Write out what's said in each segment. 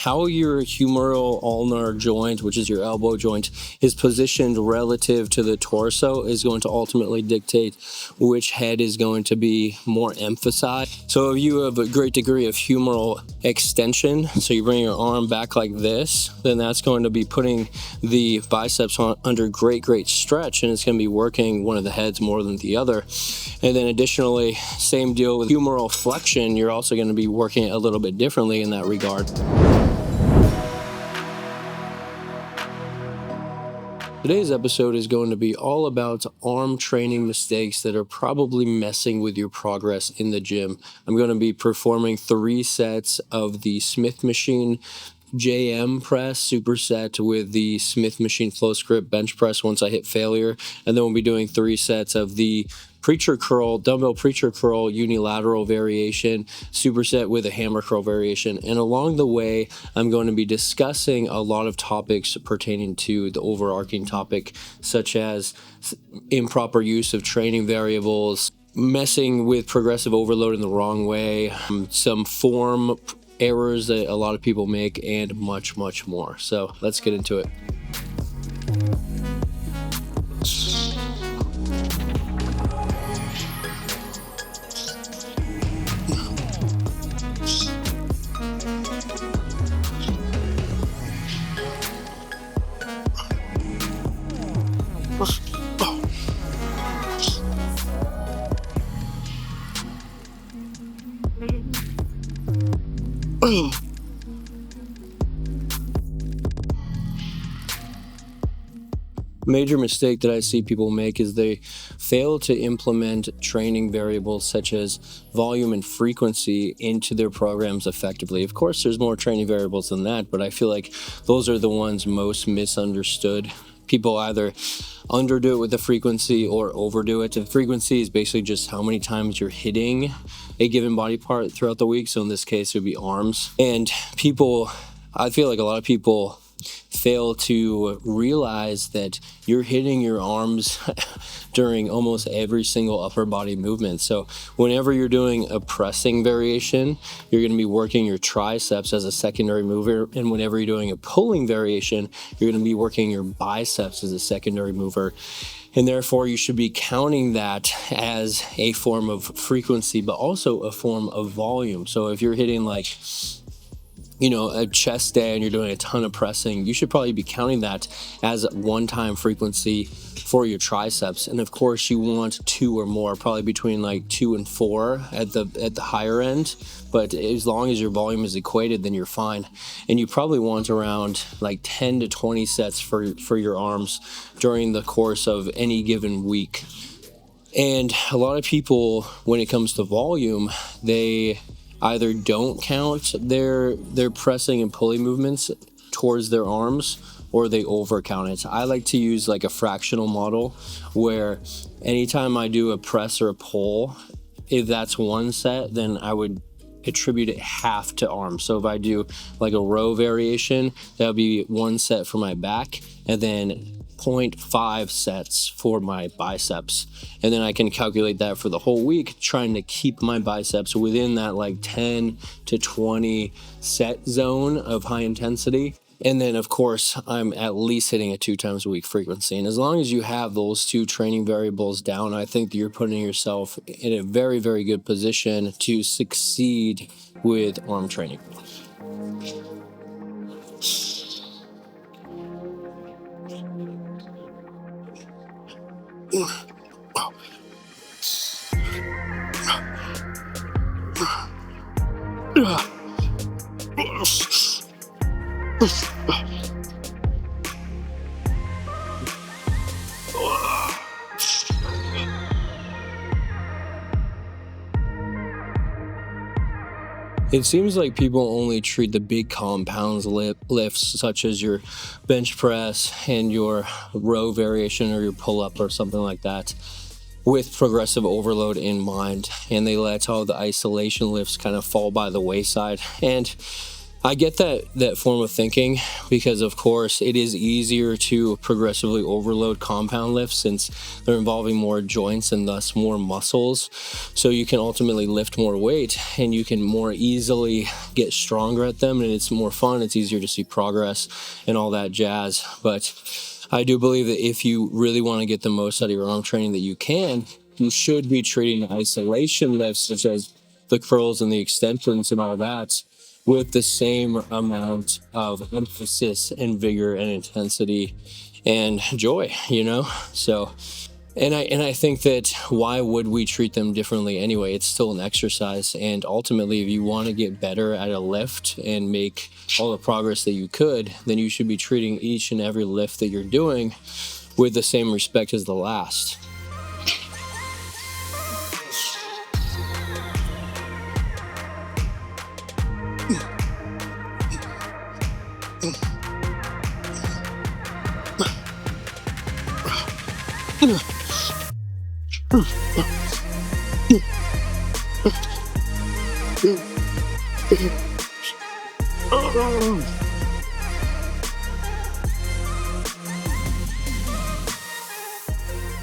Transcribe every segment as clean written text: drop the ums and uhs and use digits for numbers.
how your humeral ulnar joint, which is your elbow joint, is positioned relative to the torso is going to ultimately dictate which head is going to be more emphasized. So if you have a great degree of humeral extension, so you bring your arm back like this, then that's going to be putting the biceps under great stretch, and it's going to be working one of the heads more than the other. And then additionally, same deal with humeral flexion, you're also going to be working a little bit differently in that regard. Today's episode is going to be all about arm training mistakes that are probably messing with your progress in the gym. I'm going to be performing 3 sets of the Smith machine JM press superset with the Smith machine flow script bench press once I hit failure. And then we'll be doing 3 sets of the preacher curl, dumbbell preacher curl unilateral variation, superset with a hammer curl variation. And along the way, I'm going to be discussing a lot of topics pertaining to the overarching topic, such as improper use of training variables, messing with progressive overload in the wrong way, some form errors that a lot of people make, and much more. So let's get into it. Major mistake that I see people make is they fail to implement training variables such as volume and frequency into their programs effectively. Of course, there's more training variables than that, but I feel like those are the ones most misunderstood. People either underdo it with the frequency or overdo it. The frequency is basically just how many times you're hitting a given body part throughout the week. So in this case, it would be arms. And I feel like a lot of people fail to realize that you're hitting your arms during almost every single upper body movement. So whenever you're doing a pressing variation, you're going to be working your triceps as a secondary mover. And whenever you're doing a pulling variation, you're going to be working your biceps as a secondary mover. And therefore, you should be counting that as a form of frequency, but also a form of volume. So if you're hitting a chest day and you're doing a ton of pressing, you should probably be counting that as one-time frequency for your triceps. And of course, you want 2 or more, probably between 2 and 4 at the higher end. But as long as your volume is equated, then you're fine. And you probably want around 10 to 20 sets for your arms during the course of any given week. And a lot of people, when it comes to volume, they either don't count their pressing and pulling movements towards their arms, or they overcount it. I like to use a fractional model where anytime I do a press or a pull, if that's 1 set, then I would attribute it half to arms. So if I do a row variation, that would be 1 set for my back, and then 0.5 sets for my biceps. And then I can calculate that for the whole week, trying to keep my biceps within that 10 to 20 set zone of high intensity. And then of course, I'm at least hitting a 2 times a week frequency. And as long as you have those 2 training variables down, I think that you're putting yourself in a very good position to succeed with arm training. It seems like people only treat the big compounds lifts such as your bench press and your row variation or your pull-up or something like that with progressive overload in mind, and they let all the isolation lifts kind of fall by the wayside. And I get that form of thinking because, of course, it is easier to progressively overload compound lifts since they're involving more joints and thus more muscles. So you can ultimately lift more weight and you can more easily get stronger at them, and it's more fun. It's easier to see progress and all that jazz. But I do believe that if you really want to get the most out of your arm training that you should be treating isolation lifts such as the curls and the extensions and all that with the same amount of emphasis and vigor and intensity and joy, So, and I think that why would we treat them differently anyway? It's still an exercise, and ultimately, if you want to get better at a lift and make all the progress that you could, then you should be treating each and every lift that you're doing with the same respect as the last.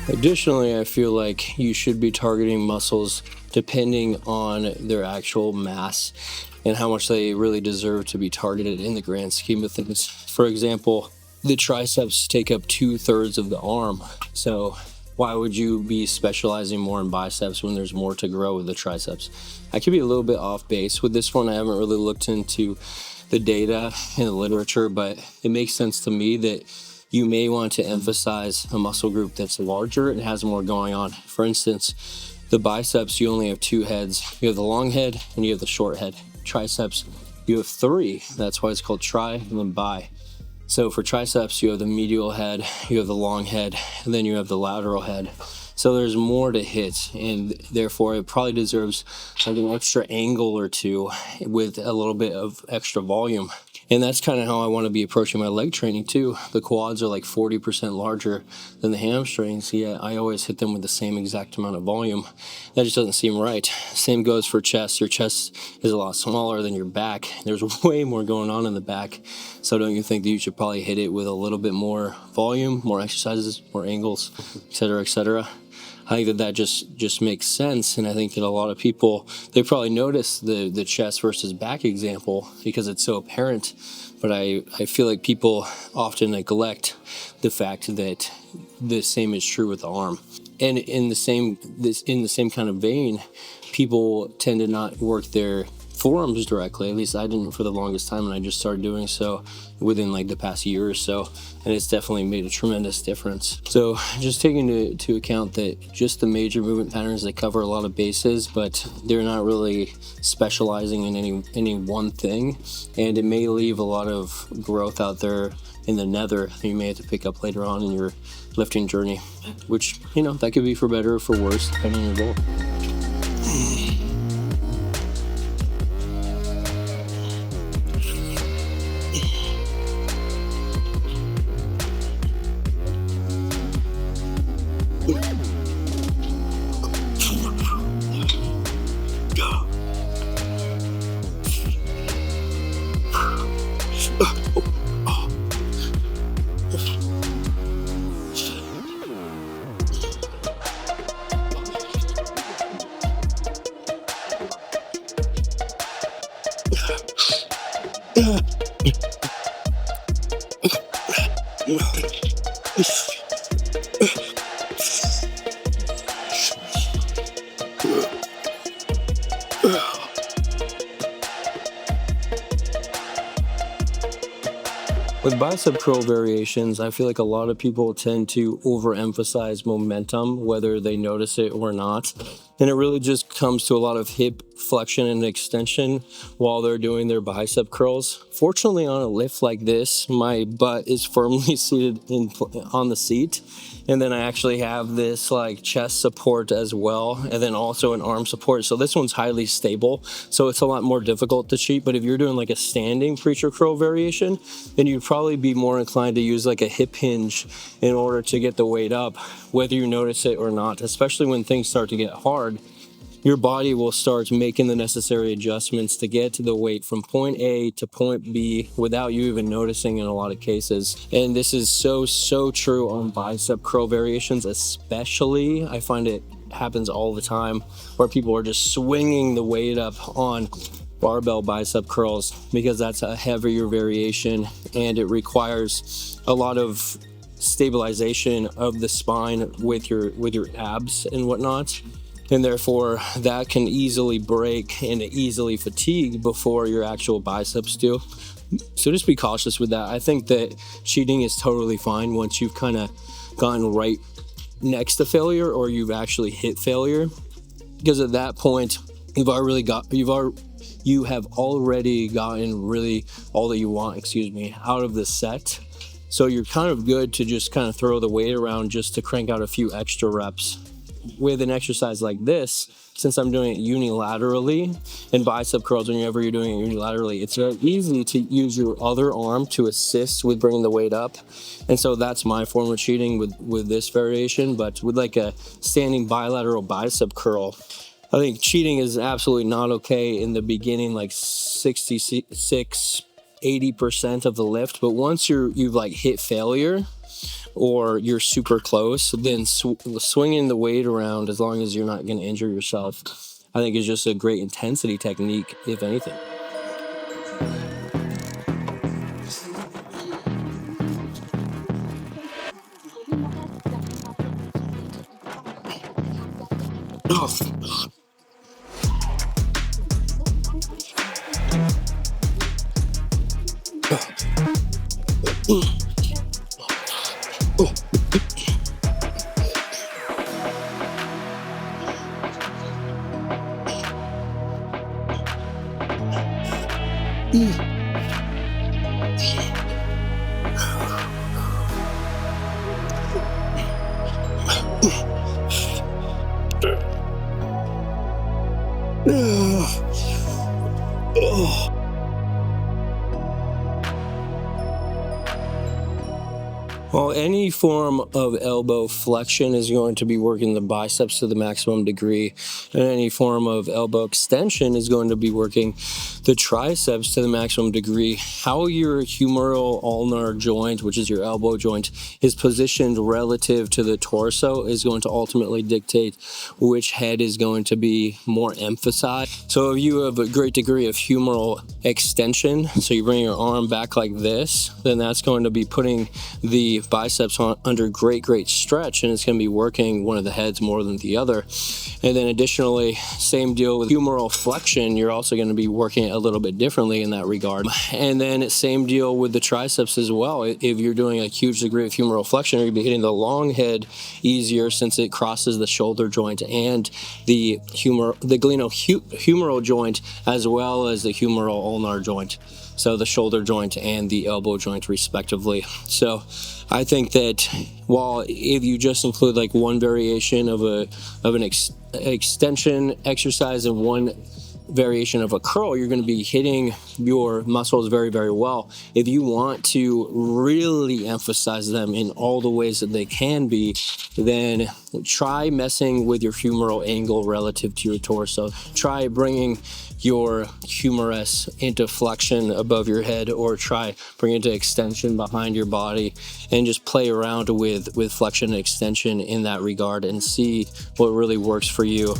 Additionally, I feel like you should be targeting muscles depending on their actual mass and how much they really deserve to be targeted in the grand scheme of things. For example, the triceps take up 2/3 of the arm. So why would you be specializing more in biceps when there's more to grow with the triceps? I could be a little bit off base with this one. I haven't really looked into the data and the literature, but it makes sense to me that you may want to emphasize a muscle group that's larger and has more going on. For instance, the biceps, you only have two heads. You have the long head and you have the short head. Triceps, you have three. That's why it's called tri and then bi. So for triceps, you have the medial head, you have the long head, and then you have the lateral head. So there's more to hit, and therefore it probably deserves like an extra angle or two with a little bit of extra volume. And that's kind of how I want to be approaching my leg training too. The quads are like 40% larger than the hamstrings, yet I always hit them with the same exact amount of volume. That just doesn't seem right. Same goes for chest. Your chest is a lot smaller than your back. There's way more going on in the back. So don't you think that you should probably hit it with a little bit more volume, more exercises, more angles, et cetera, et cetera? I think that just makes sense, and I think that a lot of people, they probably notice the chest versus back example because it's so apparent, but I feel like people often neglect the fact that the same is true with the arm. And in the same kind of vein, people tend to not work their forearms directly. At least I didn't for the longest time, and I just started doing so within like the past year or so, and it's definitely made a tremendous difference. So just taking into account that just the major movement patterns, they cover a lot of bases, but they're not really specializing in any one thing, and it may leave a lot of growth out there in the nether that you may have to pick up later on in your lifting journey, which that could be for better or for worse depending on your goal. With bicep curl variations, I feel like a lot of people tend to overemphasize momentum, whether they notice it or not. And it really just comes to a lot of hip flexion and extension while they're doing their bicep curls. Fortunately, on a lift like this, my butt is firmly seated on the seat. And then I actually have this like chest support as well, and then also an arm support. So this one's highly stable, so it's a lot more difficult to cheat. But if you're doing like a standing preacher curl variation, then you'd probably be more inclined to use like a hip hinge in order to get the weight up, whether you notice it or not, especially when things start to get hard. your body will start making the necessary adjustments to get to the weight from point A to point B without you even noticing in a lot of cases. And this is so true on bicep curl variations, especially. I find it happens all the time where people are just swinging the weight up on barbell bicep curls because that's a heavier variation and it requires a lot of stabilization of the spine with your abs and whatnot, and therefore that can easily break and easily fatigue before your actual biceps do. So just be cautious with that. I think that cheating is totally fine once you've kind of gotten right next to failure or you've actually hit failure, because at that point you have already gotten really all that you want, out of the set. So you're kind of good to just kind of throw the weight around just to crank out a few extra reps. With an exercise like this, since I'm doing it unilaterally, in bicep curls, whenever you're doing it unilaterally, it's very easy to use your other arm to assist with bringing the weight up. And so that's my form of cheating with this variation. But with like a standing bilateral bicep curl, I think cheating is absolutely not okay in the beginning, like 80% of the lift. But once you've like hit failure or you're super close, then swinging the weight around, as long as you're not going to injure yourself, I think is just a great intensity technique, if anything. Well, any form of elbow flexion is going to be working the biceps to the maximum degree, and any form of elbow extension is going to be working the triceps to the maximum degree. How your humeral ulnar joint, which is your elbow joint, is positioned relative to the torso is going to ultimately dictate which head is going to be more emphasized. So if you have a great degree of humeral extension, so you bring your arm back like this, then that's going to be putting the biceps under great stretch, and it's going to be working one of the heads more than the other. And then additionally, same deal with humeral flexion, you're also going to be working it a little bit differently in that regard. And then same deal with the triceps as well. If you're doing a huge degree of humeral flexion, you're going to be hitting the long head easier since it crosses the shoulder joint and the glenohumeral joint, as well as the humeral ulnar joint. So the shoulder joint and the elbow joint respectively. So I think that while if you just include like one variation of an extension exercise and one variation of a curl, you're going to be hitting your muscles very well. If you want to really emphasize them in all the ways that they can be, then try messing with your humeral angle relative to your torso. Try bringing your humerus into flexion above your head, or try bring it into extension behind your body, and just play around with flexion and extension in that regard and see what really works for you.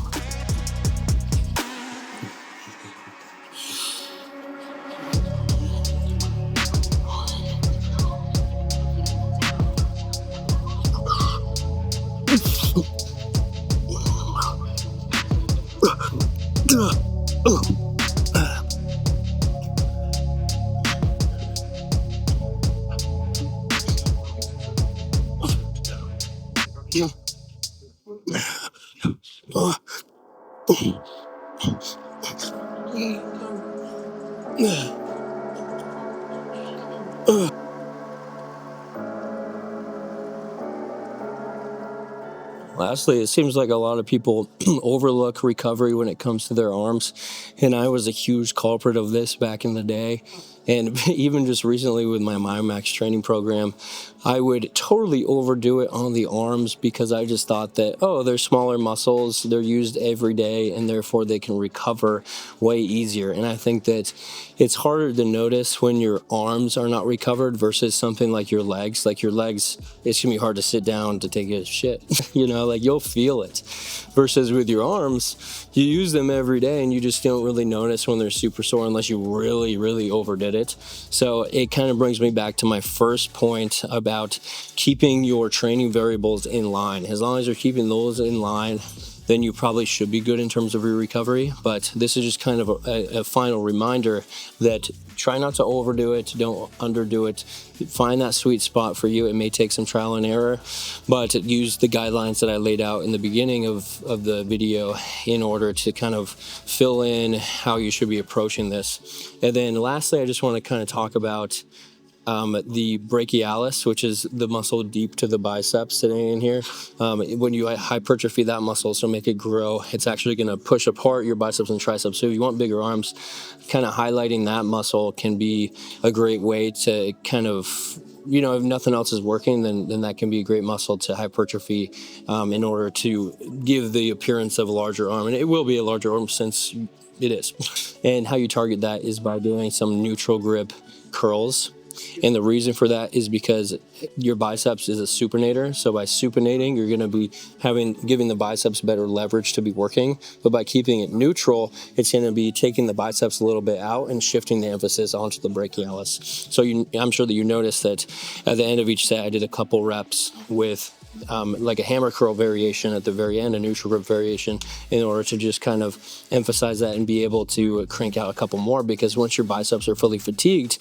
Lastly, it seems like a lot of people overlook recovery when it comes to their arms, and I was a huge culprit of this back in the day. And even just recently with my MyoMax training program, I would totally overdo it on the arms because I just thought that, oh, they're smaller muscles, they're used every day, and therefore they can recover way easier. And I think that it's harder to notice when your arms are not recovered versus something like your legs. Like your legs, it's gonna be hard to sit down to take a shit. Like you'll feel it. Versus with your arms, you use them every day and you just don't really notice when they're super sore unless you really, really overdid it. So it kind of brings me back to my first point about keeping your training variables in line. As long as you're keeping those in line, then you probably should be good in terms of your recovery. But this is just kind of a final reminder that try not to overdo it, don't underdo it. Find that sweet spot for you. It may take some trial and error, but use the guidelines that I laid out in the beginning of the video in order to kind of fill in how you should be approaching this. And then lastly, I just want to kind of talk about the brachialis, which is the muscle deep to the biceps sitting in here. When you hypertrophy that muscle, so make it grow, it's actually going to push apart your biceps and triceps. So if you want bigger arms, kind of highlighting that muscle can be a great way to kind of, if nothing else is working, then that can be a great muscle to hypertrophy in order to give the appearance of a larger arm. And it will be a larger arm since it is. And how you target that is by doing some neutral grip curls. And the reason for that is because your biceps is a supinator. So by supinating, you're going to be giving the biceps better leverage to be working. But by keeping it neutral, it's going to be taking the biceps a little bit out and shifting the emphasis onto the brachialis. So I'm sure that you noticed that at the end of each set, I did a couple reps with like a hammer curl variation at the very end, a neutral grip variation, in order to just kind of emphasize that and be able to crank out a couple more. Because once your biceps are fully fatigued,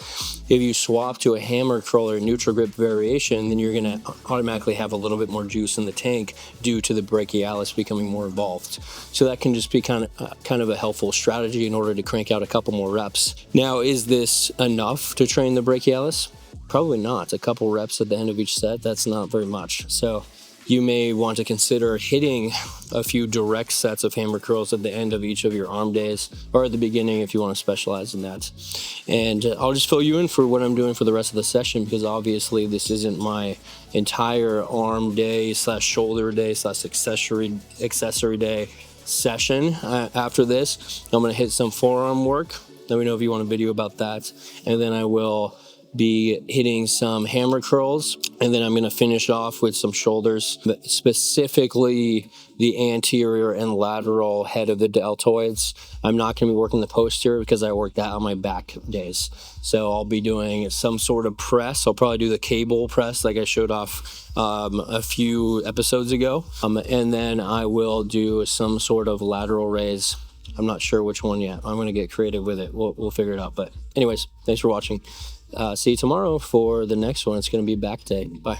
if you swap to a hammer curl or a neutral grip variation, then you're going to automatically have a little bit more juice in the tank due to the brachialis becoming more involved. So that can just be kind of a helpful strategy in order to crank out a couple more reps. Now, is this enough to train the brachialis? Probably not. A couple reps at the end of each set, that's not very much. So you may want to consider hitting a few direct sets of hammer curls at the end of each of your arm days, or at the beginning if you want to specialize in that. And I'll just fill you in for what I'm doing for the rest of the session, because obviously this isn't my entire arm day / shoulder day / accessory day session. After this, I'm going to hit some forearm work. Let me know if you want a video about that. And then I will be hitting some hammer curls, and then I'm going to finish off with some shoulders, specifically the anterior and lateral head of the deltoids. I'm not going to be working the posterior because I work that on my back days. So I'll be doing some sort of press. I'll probably do the cable press like I showed off a few episodes ago. And then I will do some sort of lateral raise. I'm not sure which one yet. I'm going to get creative with it. We'll figure it out. But anyways, thanks for watching. See you tomorrow for the next one. It's going to be back day. Bye.